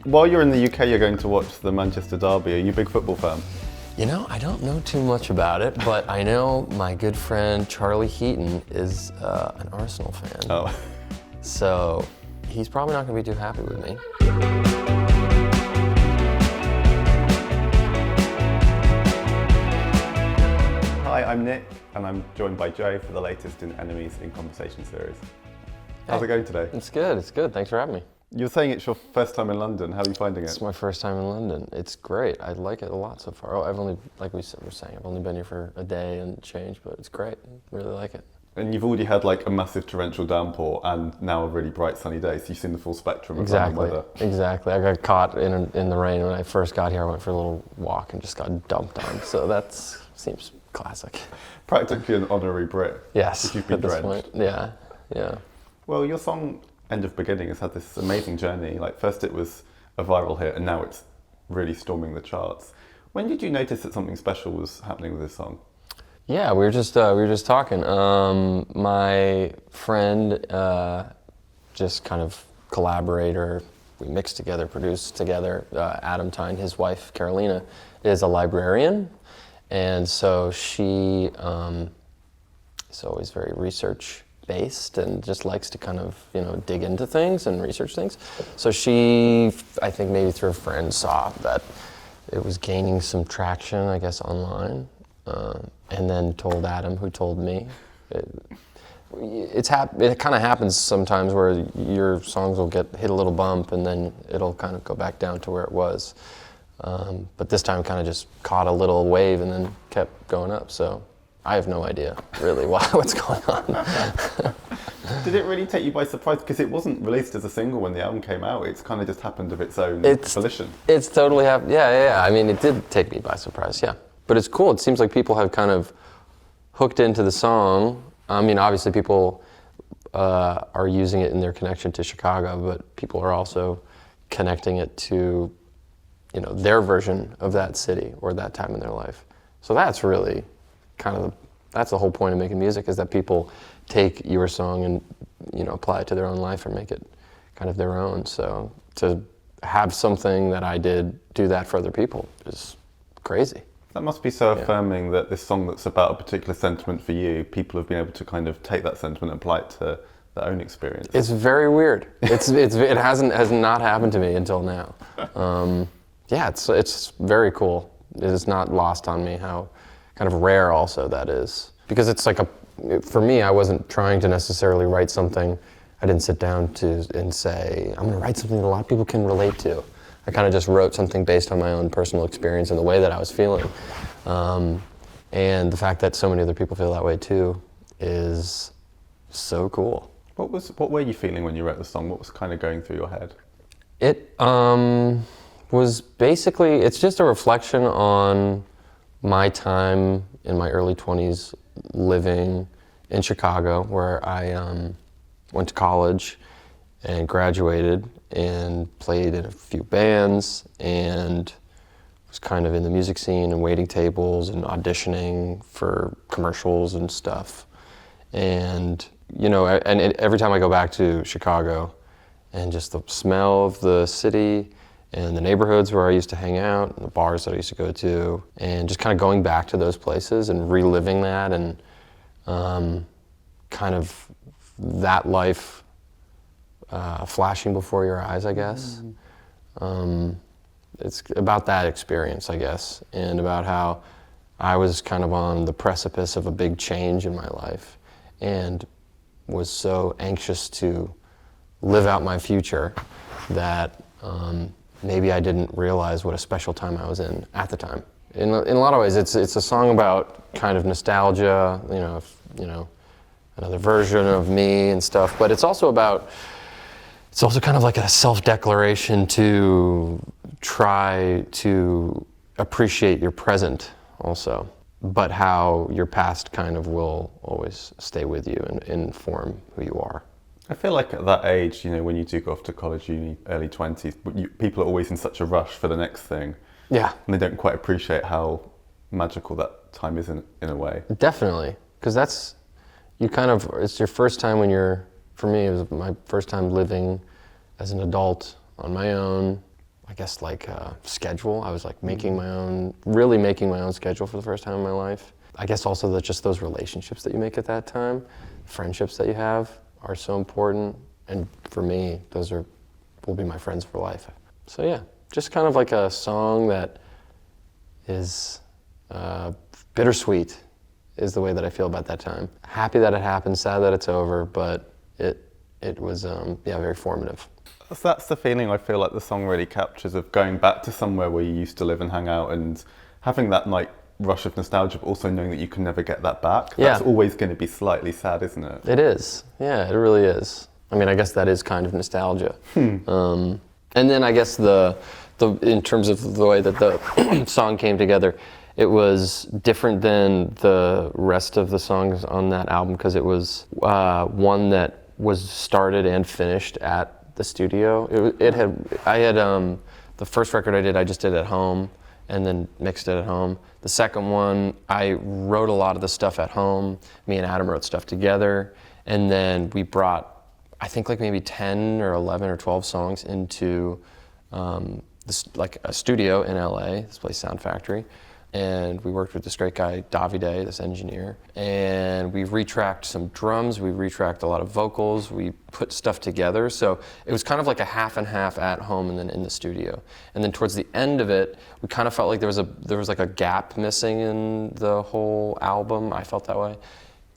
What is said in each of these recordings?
While you're in the UK, you're going to watch the Manchester Derby. Are you a big football fan? You know, I don't know too much about it, but I know my good friend Charlie Heaton is an Arsenal fan. Oh. So he's probably not going to be too happy with me. Hi, I'm Nick, and I'm joined by Joe for the latest in Enemies in Conversation series. How's it going today? It's good, it's good. Thanks for having me. You're saying it's your first time in London. How are you finding it? It's my first time in London. It's great. I like it a lot so far. I've only, like we were saying, I've only been here for a day and change, but it's great. I really like it. And you've already had like a massive torrential downpour and now a really bright sunny day, so you've seen the full spectrum of London weather. Exactly. I got caught in the rain when I first got here. I went for a little walk and just got dumped on. So that seems classic. Practically an honorary Brit. Yes, if you've been at this drenched. point. Yeah. Well, your song End of Beginning has had this amazing journey. Like first it was a viral hit and now it's really storming the charts. When did you notice that something special was happening with this song? Yeah, we were just talking. My friend, just kind of collaborator, we mixed together, produced together. Adam Tyne, his wife Carolina, is a librarian, and so she is always very research based and just likes to kind of dig into things and research things. So she, I think maybe through a friend, saw that it was gaining some traction, I guess, online. And then told Adam, who told me. It kind of happens sometimes where your songs will hit a little bump and then it'll kind of go back down to where it was. But this time kind of just caught a little wave and then kept going up. So I have no idea really what's going on. Did it really take you by surprise? Because it wasn't released as a single when the album came out. It's kind of just happened of its own volition. It's totally happened. Yeah. I mean, it did take me by surprise, yeah. But it's cool. It seems like people have kind of hooked into the song. I mean, obviously people are using it in their connection to Chicago, but people are also connecting it to, their version of that city or that time in their life. So that's really that's the whole point of making music, is that people take your song and, apply it to their own life or make it kind of their own. So to have something that I did do that for other people is crazy. That must be so affirming that this song that's about a particular sentiment for you, people have been able to kind of take that sentiment and apply it to their own experience. It's very weird. It has not happened to me until now. It's very cool. It is not lost on me how kind of rare also that is. Because it's like for me, I wasn't trying to necessarily write something. I didn't sit down and say, I'm gonna write something that a lot of people can relate to. I kind of just wrote something based on my own personal experience and the way that I was feeling. And the fact that so many other people feel that way too is so cool. What were you feeling when you wrote the song? What was kind of going through your head? It was basically, it's just a reflection on my time in my early 20s living in Chicago, where I went to college and graduated and played in a few bands and was kind of in the music scene and waiting tables and auditioning for commercials and stuff. And every time I go back to Chicago and just the smell of the city and the neighborhoods where I used to hang out and the bars that I used to go to, and just kind of going back to those places and reliving that and kind of that life flashing before your eyes, I guess. It's about that experience, I guess, and about how I was kind of on the precipice of a big change in my life and was so anxious to live out my future that maybe I didn't realize what a special time I was in at the time. In a lot of ways, it's a song about kind of nostalgia, another version of me and stuff, but it's also kind of like a self-declaration to try to appreciate your present also, but how your past kind of will always stay with you and inform who you are. I feel like at that age, when you do go off to college, uni, early 20s, people are always in such a rush for the next thing. Yeah. And they don't quite appreciate how magical that time is in a way. Definitely, because it's your first time for me, it was my first time living as an adult on my own, guess like schedule. I was like really making my own schedule for the first time in my life. I guess also that just those relationships that you make at that time, friendships that you have are so important. And for me, will be my friends for life. So yeah, just kind of like a song that is bittersweet is the way that I feel about that time. Happy that it happened, sad that it's over, but it was very formative. So that's the feeling I feel like the song really captures, of going back to somewhere where you used to live and hang out, and having that like rush of nostalgia, but also knowing that you can never get that back. That's always going to be slightly sad, isn't it? It is. Yeah, it really is. I mean, I guess that is kind of nostalgia. And then I guess in terms of the way that the song came together, it was different than the rest of the songs on that album because it was one that was started and finished at the studio. The first record I just did at home and then mixed it at home. The second one, I wrote a lot of the stuff at home. Me and Adam wrote stuff together, and then we brought, I think like maybe 10 or 11 or 12 songs into like a studio in LA, this place Sound Factory. And we worked with this great guy, Davide, this engineer. And we retracked some drums, we retracked a lot of vocals, we put stuff together. So it was kind of like a half and half at home and then in the studio. And then towards the end of it, we kind of felt like there was like a gap missing in the whole album. I felt that way.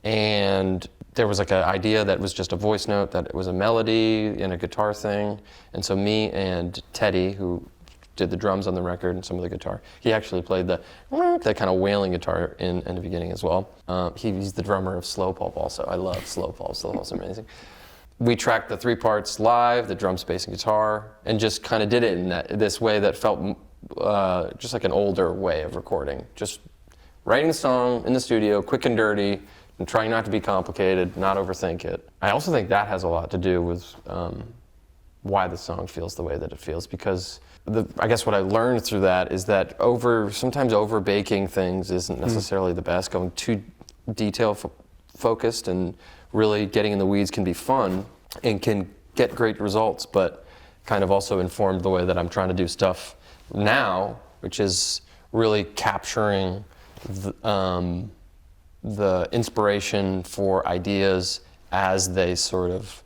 And there was like an idea that was just a voice note, that it was a melody and a guitar thing. And so me and Teddy, who did the drums on the record and some of the guitar, he actually played that kind of wailing guitar in the beginning as well. He's the drummer of Slow Pulp also. I love Slow Pulp, Slow Pulp's amazing. We tracked the 3 parts live, the drums, bass, and guitar, and just kind of did it in this way that felt just like an older way of recording. Just writing the song in the studio, quick and dirty, and trying not to be complicated, not overthink it. I also think that has a lot to do with why the song feels the way that it feels, because I guess what I learned through that is that sometimes over baking things isn't necessarily the best. Going too detail focused and really getting in the weeds can be fun and can get great results, but kind of also informed the way that I'm trying to do stuff now, which is really capturing the inspiration for ideas as they sort of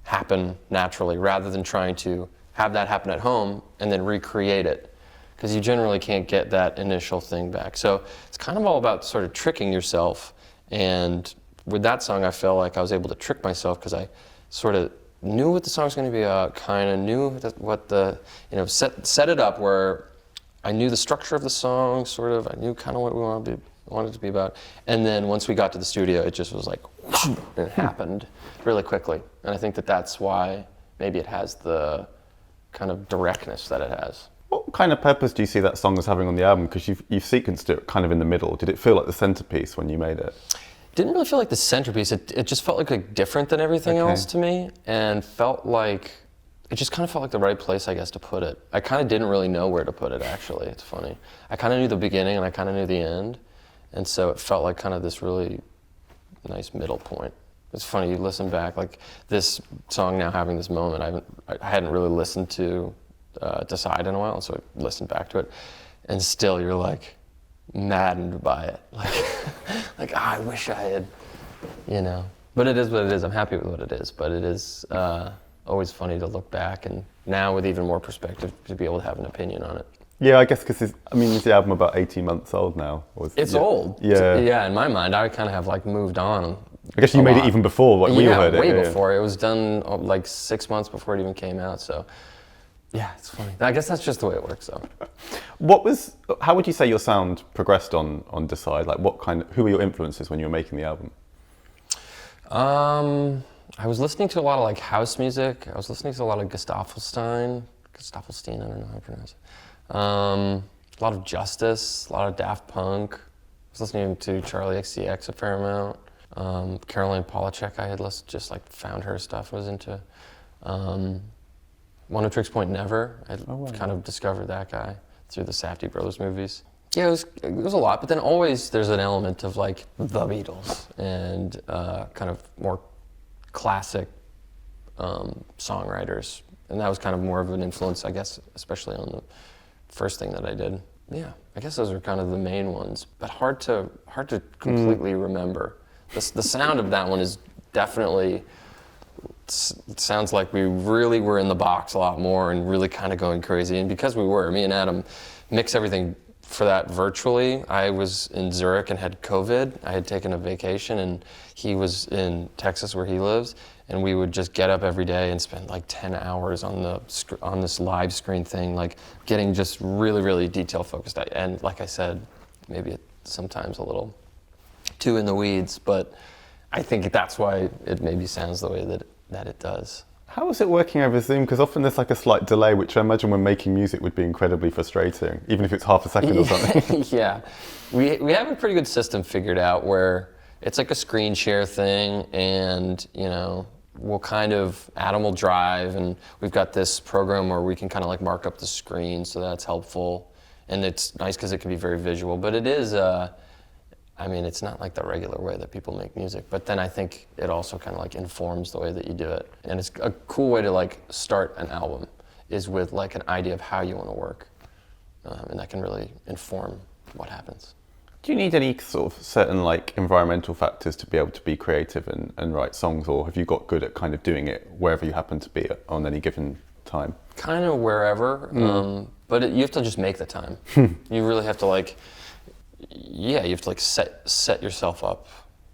happen naturally, rather than trying to have that happen at home and then recreate it, because you generally can't get that initial thing back. So it's kind of all about sort of tricking yourself, and with that song I felt like I was able to trick myself because I sort of knew what the song was going to be about, kind of knew what the, set it up where I knew the structure of the song, sort of, I knew kind of what we wanted it to be about, and then once we got to the studio it just was like, whoosh, and it happened really quickly. And I think that's why maybe it has the kind of directness that it has. What kind of purpose do you see that song as having on the album? Because you've sequenced it kind of in the middle. Did it feel like the centerpiece when you made it? Didn't really feel like the centerpiece. It just felt like different than everything else to me, and it just kind of felt like the right place, I guess, to put it. I kind of didn't really know where to put it, actually. It's funny. I kind of knew the beginning and I kind of knew the end, and so it felt like kind of this really nice middle point. It's funny, you listen back, like this song now having this moment, I hadn't really listened to Decide in a while, so I listened back to it, and still you're like maddened by it. Like I wish I had, But it is what it is. I'm happy with what it is, but it is always funny to look back, and now with even more perspective to be able to have an opinion on it. Yeah, I guess because is the album about 18 months old now? It's old. Yeah, in my mind, I kind of have moved on. I guess you made it even before we all heard it. Way before. It was done like 6 months before it even came out. So, yeah, it's funny. I guess that's just the way it works, though. How would you say your sound progressed on Decide? Like, who were your influences when you were making the album? I was listening to a lot of house music. I was listening to a lot of Gustaffelstein, I don't know how to pronounce it. A lot of Justice, a lot of Daft Punk. I was listening to Charli XCX a fair amount. Caroline Polachek, I had found her stuff, was into. One Who Tricks Point Never, I kind of discovered that guy through the Safdie Brothers movies. Yeah, it was a lot, but then always there's an element of the Beatles and kind of more classic songwriters And that was kind of more of an influence, I guess, especially on the first thing that I did. Yeah, I guess those are kind of the main ones, but hard to completely remember. The sound of that one is definitely, it sounds like we really were in the box a lot more and really kind of going crazy. And because we were, me and Adam mix everything for that virtually. I was in Zurich and had COVID. I had taken a vacation, and he was in Texas where he lives, and we would just get up every day and spend like 10 hours on this live screen thing, like getting just really, really detail focused. And like I said, maybe sometimes a little too in the weeds, but I think that's why it maybe sounds the way that it does. How is it working over Zoom? Because often there's like a slight delay, which I imagine when making music would be incredibly frustrating, even if it's half a second or something. Yeah, we have a pretty good system figured out where it's like a screen share thing, and we'll Adam will drive, and we've got this program where we can kind of like mark up the screen, so that's helpful, and it's nice because it can be very visual. But it is, it's not like the regular way that people make music, but then I think it also kind of like informs the way that you do it. And it's a cool way to like start an album is with like an idea of how you want to work. And that can really inform what happens. Do you need any sort of certain like environmental factors to be able to be creative and write songs, or have you got good at kind of doing it wherever you happen to be on any given time? Kind of wherever, but you have to just make the time. You really have to you have to like set yourself up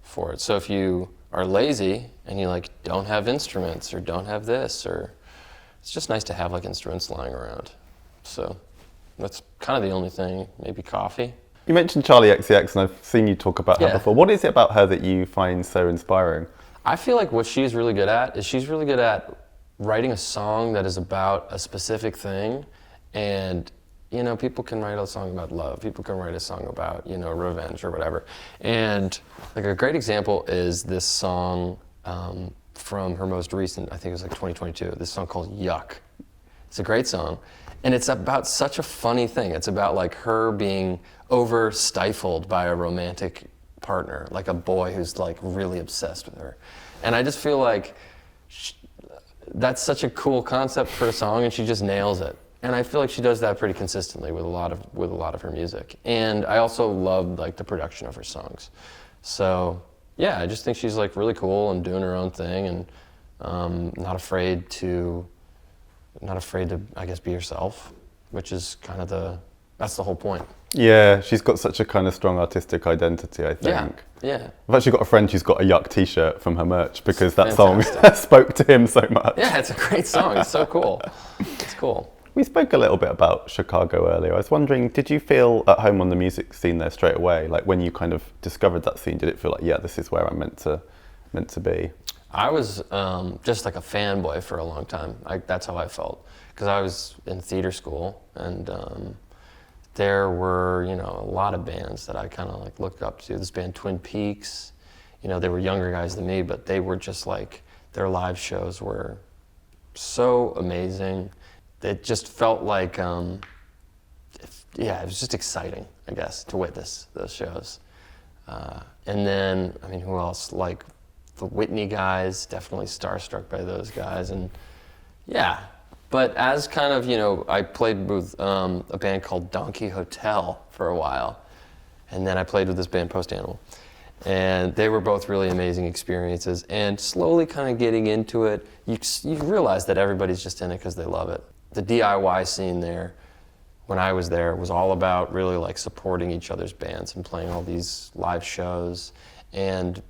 for it. So if you are lazy and you like don't have instruments or don't have this, or it's just nice to have like instruments lying around. So that's kind of the only thing. Maybe coffee. You mentioned Charli XCX, and I've seen you talk about her before. What is it about her that you find so inspiring? I feel like what she's really good at is she's really good at writing a song that is about a specific thing, and people can write a song about love. People can write a song about, revenge or whatever. And like a great example is this song from her most recent, I think it was like 2022, this song called Yuck. It's a great song. And it's about such a funny thing. It's about like her being over stifled by a romantic partner, like a boy who's like really obsessed with her. And I just feel like that's such a cool concept for a song, and she just nails it. And I feel like she does that pretty consistently with a lot of her music. And I also love like the production of her songs. So yeah, I just think she's like really cool and doing her own thing, and not afraid to I guess be herself, which is kind of that's the whole point. Yeah, she's got such a kind of strong artistic identity, I think. Yeah. I've actually got a friend who's got a Yuck t-shirt from her merch because that song spoke to him so much. Yeah, it's a great song. It's so cool. It's cool. We spoke a little bit about Chicago earlier. I was wondering, did you feel at home on the music scene there straight away? Like when you kind of discovered that scene, did it feel like, yeah, this is where I'm meant to be? I was just like a fanboy for a long time. That's how I felt, because I was in theater school, and there were a lot of bands that I kind of like looked up to. This band Twin Peaks, they were younger guys than me, but they were just like, their live shows were so amazing. It just felt like, it was just exciting, I guess, to witness those shows. And then, who else? Like the Whitney guys, definitely starstruck by those guys. And yeah, but as kind of, I played with a band called Donkey Hotel for a while. And then I played with this band Post Animal. And they were both really amazing experiences. And slowly kind of getting into it, you realize that everybody's just in it because they love it. The DIY scene there, when I was there, was all about really like supporting each other's bands and playing all these live shows. And,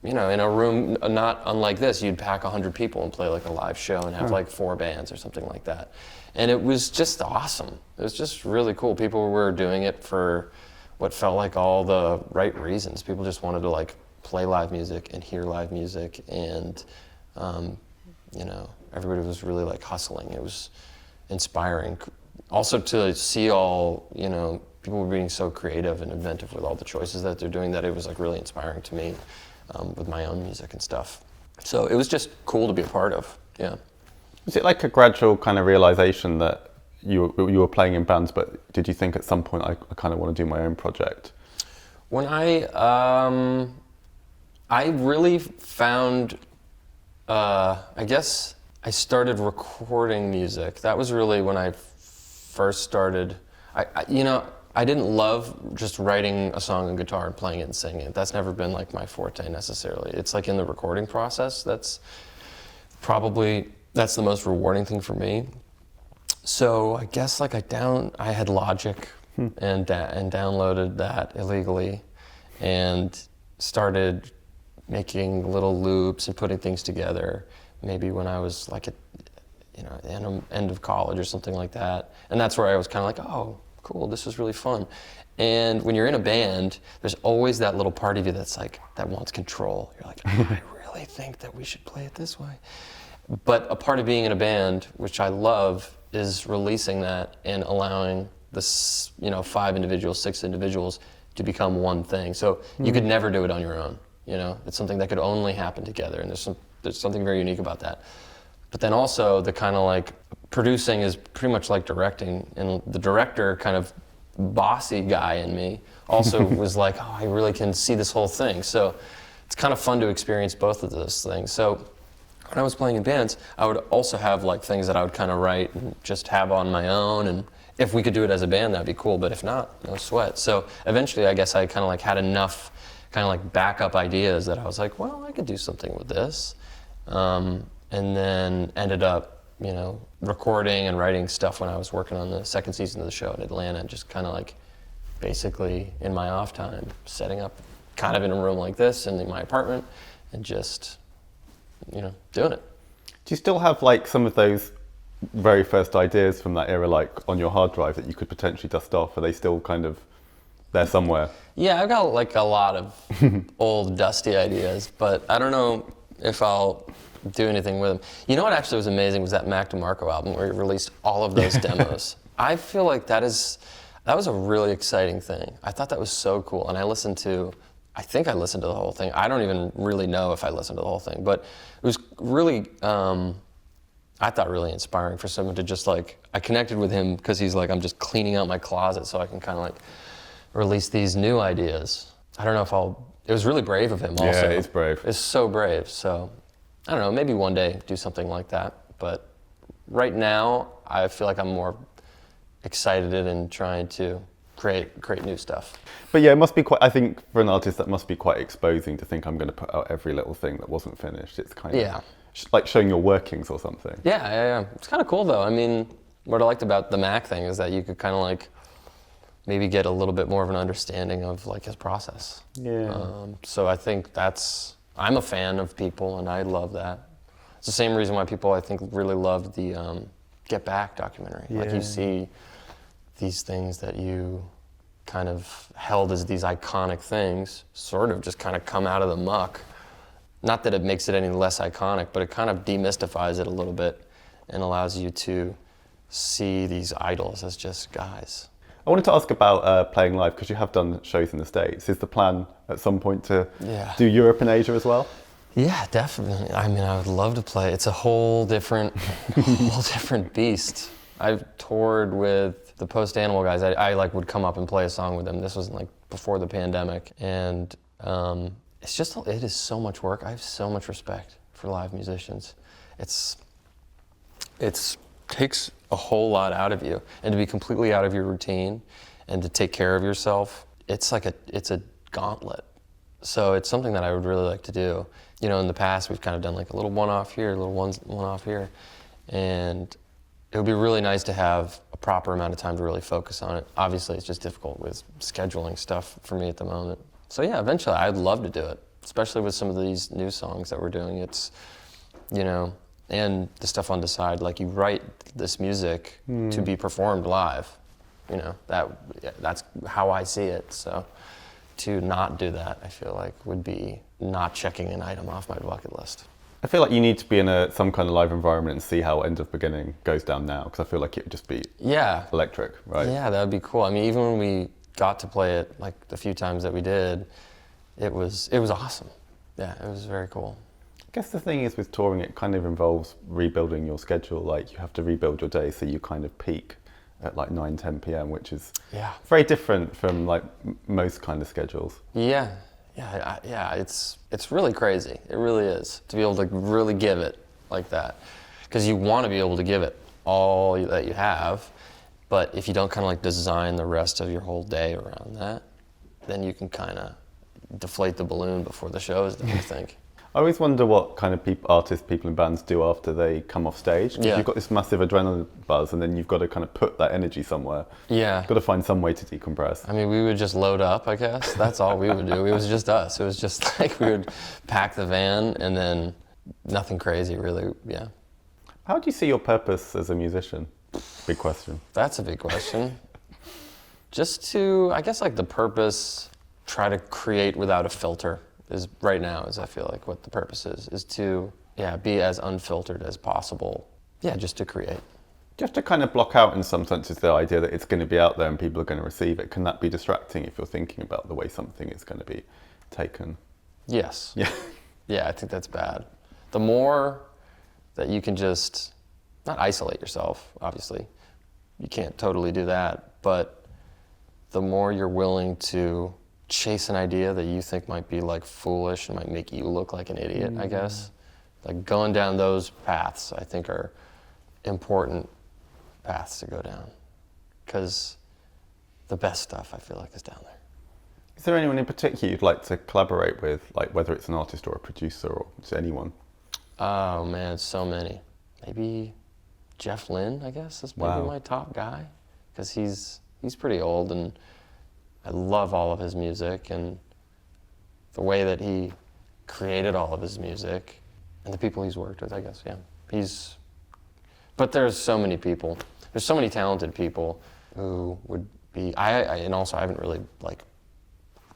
in a room not unlike this, you'd pack 100 people and play like a live show and have like 4 bands or something like that. And it was just awesome. It was just really cool. People were doing it for what felt like all the right reasons. People just wanted to like play live music and hear live music, and, everybody was really like hustling. It was inspiring. Also to see all, people were being so creative and inventive with all the choices that they're doing, that it was like really inspiring to me with my own music and stuff. So it was just cool to be a part of, yeah. Was it like a gradual kind of realization that you were playing in bands, but did you think at some point I kind of want to do my own project? When I really found, I guess I started recording music. That was really when I first started. I didn't love just writing a song on guitar and playing it and singing it. That's never been like my forte necessarily. It's like in the recording process, that's the most rewarding thing for me. So I guess like I had Logic and downloaded that illegally and started making little loops and putting things together. Maybe when I was like at end of college or something like that. And that's where I was kind of like, oh, cool, this is really fun. And when you're in a band, there's always that little part of you that's like, that wants control. You're like, oh, I really think that we should play it this way. But a part of being in a band, which I love, is releasing that and allowing the 5 individuals, 6 individuals to become one thing. So you could never do it on your own. It's something that could only happen together, and there's something very unique about that. But then also the kind of like producing is pretty much like directing, and the director kind of bossy guy in me also was like, oh, I really can see this whole thing. So it's kind of fun to experience both of those things. So when I was playing in bands, I would also have like things that I would kind of write and just have on my own, and if we could do it as a band, that'd be cool, but if not, no sweat. So eventually I guess I kind of like had enough kind of like backup ideas that I was like, well, I could do something with this. And then ended up, recording and writing stuff when I was working on the second season of the show in Atlanta, just kind of like basically in my off time, setting up kind of in a room like this in my apartment and just, doing it. Do you still have like some of those very first ideas from that era, like on your hard drive that you could potentially dust off? Are they still kind of there somewhere? Yeah, I've got like a lot of old dusty ideas, but I don't know if I'll do anything with them. You know what actually was amazing was that Mac DeMarco album where he released all of those demos. I feel like that was a really exciting thing. I thought that was so cool, and I think I listened to the whole thing. I don't even really know if I listened to the whole thing, but it was really, I thought really inspiring for someone to just like, I connected with him because he's like, I'm just cleaning out my closet so I can kind of like release these new ideas. I don't know if it was really brave of him also. Yeah, it's brave. It's so brave, so I don't know, maybe one day do something like that. But right now, I feel like I'm more excited and trying to create new stuff. But yeah, it must be I think for an artist that must be quite exposing to think I'm going to put out every little thing that wasn't finished. It's kind of like showing your workings or something. Yeah. It's kind of cool though. I mean, what I liked about the Mac thing is that you could kind of like maybe get a little bit more of an understanding of like his process. Yeah. So I think I'm a fan of people, and I love that. It's the same reason why people, I think, really loved the Get Back documentary. Yeah. Like you see these things that you kind of held as these iconic things sort of just kind of come out of the muck. Not that it makes it any less iconic, but it kind of demystifies it a little bit and allows you to see these idols as just guys. I wanted to ask about playing live, because you have done shows in the States. Is the plan at some point to do Europe and Asia as well? Yeah, definitely. I mean, I would love to play. It's a whole different beast. I've toured with the Post Animal guys. I like would come up and play a song with them. This was like before the pandemic, and it is so much work. I have so much respect for live musicians. It takes a whole lot out of you, and to be completely out of your routine and to take care of yourself, it's a gauntlet. So it's something that I would really like to do. In the past we've kind of done like a little one-off here, a little one-off here, and it would be really nice to have a proper amount of time to really focus on it. Obviously it's just difficult with scheduling stuff for me at the moment. So yeah, eventually I'd love to do it, especially with some of these new songs that we're doing. It's, and the stuff on the side, like you write this music to be performed live. That's how I see it. So to not do that, I feel like would be not checking an item off my bucket list. I feel like you need to be in some kind of live environment and see how End of Beginning goes down now, because I feel like it would just be electric, right? Yeah, that would be cool. I mean, even when we got to play it, like the few times that we did, it was awesome. Yeah, it was very cool. I guess the thing is with touring, it kind of involves rebuilding your schedule. Like you have to rebuild your day so you kind of peak at like 9, 10 p.m, which is very different from like most kind of schedules. Yeah, it's really crazy. It really is to be able to really give it like that. because you want to be able to give it all that you have, but if you don't kind of like design the rest of your whole day around that, then you can kind of deflate the balloon before the show is done, I think. I always wonder what kind of artists, people in bands do after they come off stage. Because you've got this massive adrenaline buzz, and then you've got to kind of put that energy somewhere. Yeah. You've got to find some way to decompress. I mean, we would just load up, I guess. That's all we would do. It was just us. It was just like we would pack the van, and then nothing crazy, really, yeah. How do you see your purpose as a musician? Big question. That's a big question. Just to, I guess, like the purpose, try to create without a filter. Is right now, as I feel like what the purpose is to, be as unfiltered as possible. Yeah, just to create. Do you have to kind of block out in some senses the idea that it's going to be out there and people are going to receive it? Can that be distracting if you're thinking about the way something is going to be taken? Yes. Yeah. Yeah, I think that's bad. The more that you can just, not isolate yourself, obviously. You can't totally do that, but the more you're willing to chase an idea that you think might be like foolish and might make you look like an idiot, I guess. Like going down those paths, I think, are important paths to go down. Because the best stuff, I feel like, is down there. Is there anyone in particular you'd like to collaborate with, like whether it's an artist or a producer or just anyone? Oh man, so many. Maybe Jeff Lynne, I guess, is maybe my top guy. Because he's pretty old, and I love all of his music and the way that he created all of his music and the people he's worked with, I guess, yeah. But there's so many people. There's so many talented people who would be, and also I haven't really like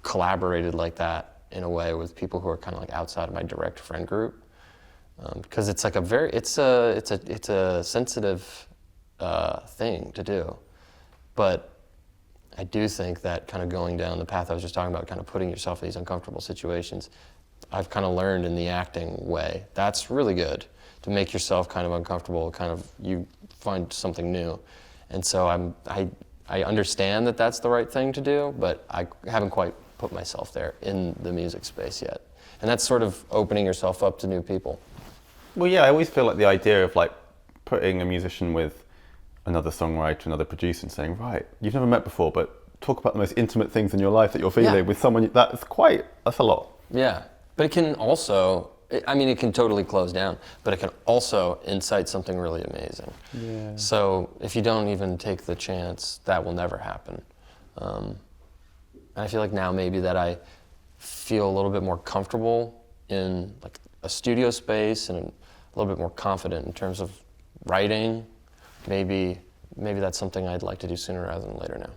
collaborated like that in a way with people who are kind of like outside of my direct friend group. Because it's like it's a sensitive thing to do. But I do think that kind of going down the path I was just talking about, kind of putting yourself in these uncomfortable situations, I've kind of learned in the acting way. That's really good, to make yourself kind of uncomfortable, kind of you find something new. And so I understand that that's the right thing to do, but I haven't quite put myself there in the music space yet. And that's sort of opening yourself up to new people. Well, yeah, I always feel like the idea of like putting a musician with another songwriter, another producer, and saying, right, you've never met before, but talk about the most intimate things in your life that you're feeling with someone, that's a lot. Yeah, but it can also, it can totally close down, but it can also incite something really amazing. Yeah. So if you don't even take the chance, that will never happen. And I feel like now maybe that I feel a little bit more comfortable in like a studio space and a little bit more confident in terms of writing. Maybe that's something I'd like to do sooner rather than later now.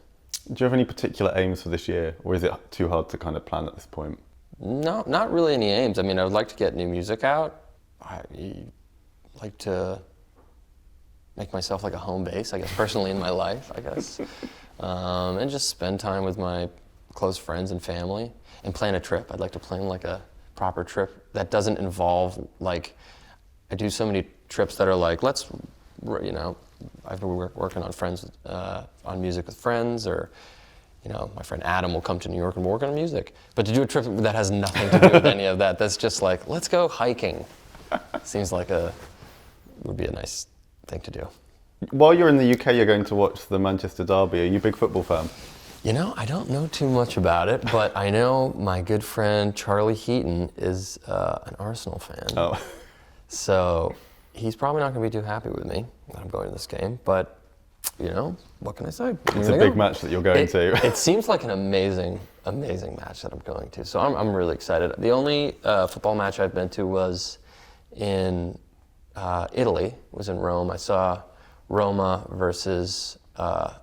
Do you have any particular aims for this year, or is it too hard to kind of plan at this point? No, not really any aims. I mean, I would like to get new music out. I like to make myself like a home base, I guess, personally in my life, I guess. And just spend time with my close friends and family and plan a trip. I'd like to plan like a proper trip that doesn't involve like, I do so many trips that are like, I've been working on music with friends, or my friend Adam will come to New York and work on music. But to do a trip that has nothing to do with any of that, that's just like, let's go hiking. Seems like would be a nice thing to do. While you're in the UK, you're going to watch the Manchester Derby. Are you a big football fan? I don't know too much about it, but I know my good friend Charlie Heaton is an Arsenal fan. Oh. So he's probably not going to be too happy with me that I'm going to this game, but what can I say? It's a big match that you're going to. It seems like an amazing match that I'm going to. So I'm really excited. The only football match I've been to was in Italy. Was in Rome. I saw Roma versus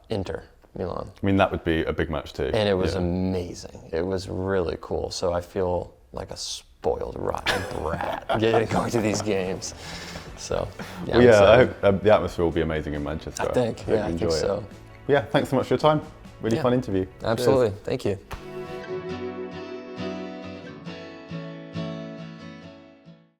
Inter Milan. I mean, that would be a big match too. And it was amazing. It was really cool. So I feel like a spoiled, rotten brat going to these games. So, I hope the atmosphere will be amazing in Manchester. I think so. Yeah, thanks so much for your time. Really fun interview. Absolutely. Cheers. Thank you.